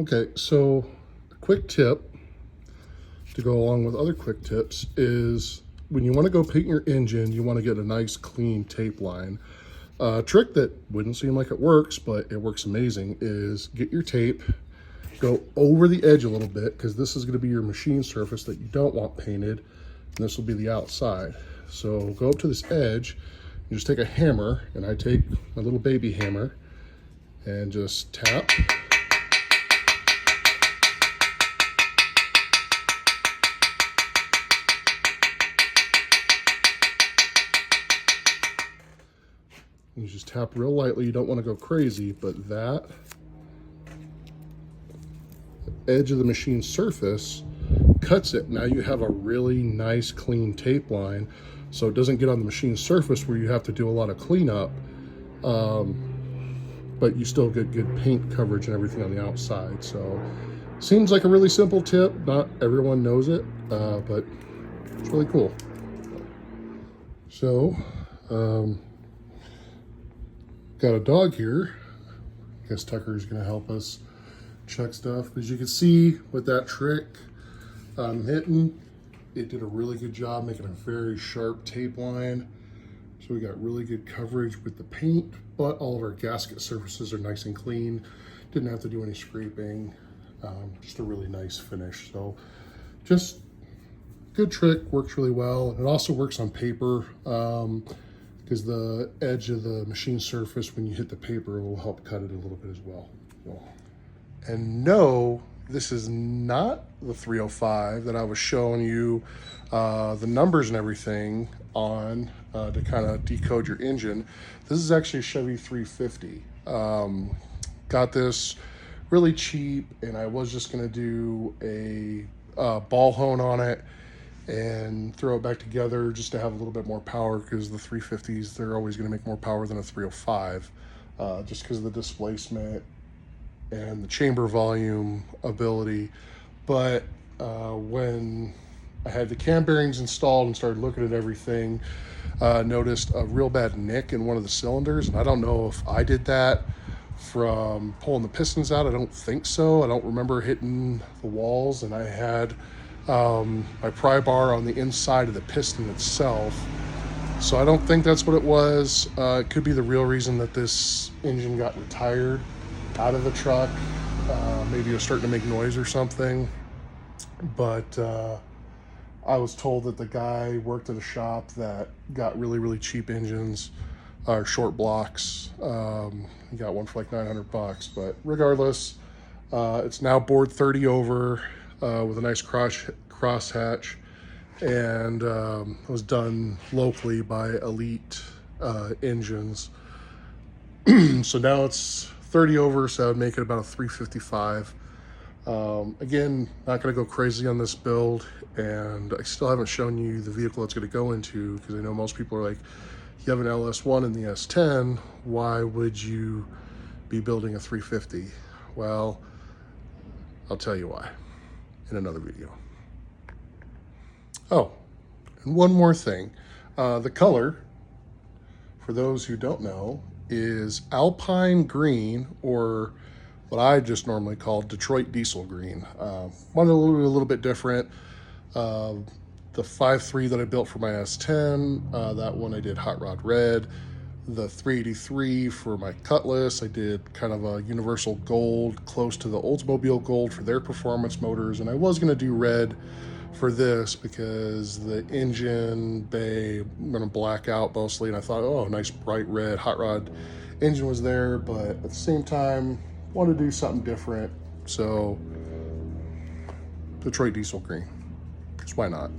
Okay, so a quick tip to go along with other quick tips is when you want to go paint your engine, you want to get a nice clean tape line. A trick that wouldn't seem like it works, but it works amazing, is get your tape, go over the edge a little bit, because this is going to be your machine surface that you don't want painted, and this will be the outside. So go up to this edge, and just take a hammer, and I take my little baby hammer, and just tap. You just tap real lightly. You don't want to go crazy, but that edge of the machine surface cuts it. Now you have a really nice clean tape line, so it doesn't get on the machine surface where you have to do a lot of cleanup, but you still get good paint coverage and everything on the outside. So seems like a really simple tip. Not everyone knows it, but it's really cool. So got a dog here. I guess Tucker's gonna help us check stuff. As you can see with that trick I'm hitting, it did a really good job making a very sharp tape line. So we got really good coverage with the paint, but all of our gasket surfaces are nice and clean. Didn't have to do any scraping. Just a really nice finish. So just good trick, works really well. It also works on paper, because the edge of the machine surface, when you hit the paper, will help cut it a little bit as well. And no, this is not the 305 that I was showing you the numbers and everything on to kind of decode your engine. This is actually a Chevy 350. Got this really cheap, and I was just gonna do a ball hone on it and throw it back together just to have a little bit more power, because the 350s, they're always going to make more power than a 305, just because of the displacement and the chamber volume ability. But when I had the cam bearings installed and started looking at everything, noticed a real bad nick in one of the cylinders, and I don't know if I did that from pulling the pistons out. I don't think so. I don't remember hitting the walls, and I had my pry bar on the inside of the piston itself. So I don't think that's what it was. It could be the real reason that this engine got retired out of the truck. Maybe it was starting to make noise or something. But I was told that the guy worked at a shop that got really, really cheap engines, or short blocks. He got one for like 900 bucks. But regardless, it's now bored 30 over. With a nice crosshatch, and it was done locally by Elite Engines. So now it's 30 over, so I would make it about a 355. Again, not going to go crazy on this build, and I still haven't shown you the vehicle it's going to go into, because I know most people are like, you have an LS1 in the S10, why would you be building a 350? Well, I'll tell you why in another video. Oh, and one more thing. The color, for those who don't know, is Alpine Green, or what I just normally call Detroit Diesel Green. One a little bit different. The 5.3 that I built for my S10, that one I did Hot Rod Red. The 383 for my Cutlass, I did kind of a universal gold, close to the Oldsmobile gold for their performance motors. And I was going to do red for this because the engine bay, I'm going to black out mostly. And I thought, oh, nice bright red hot rod engine was there. But at the same time, wanted to do something different. So Detroit Diesel Green, because why not?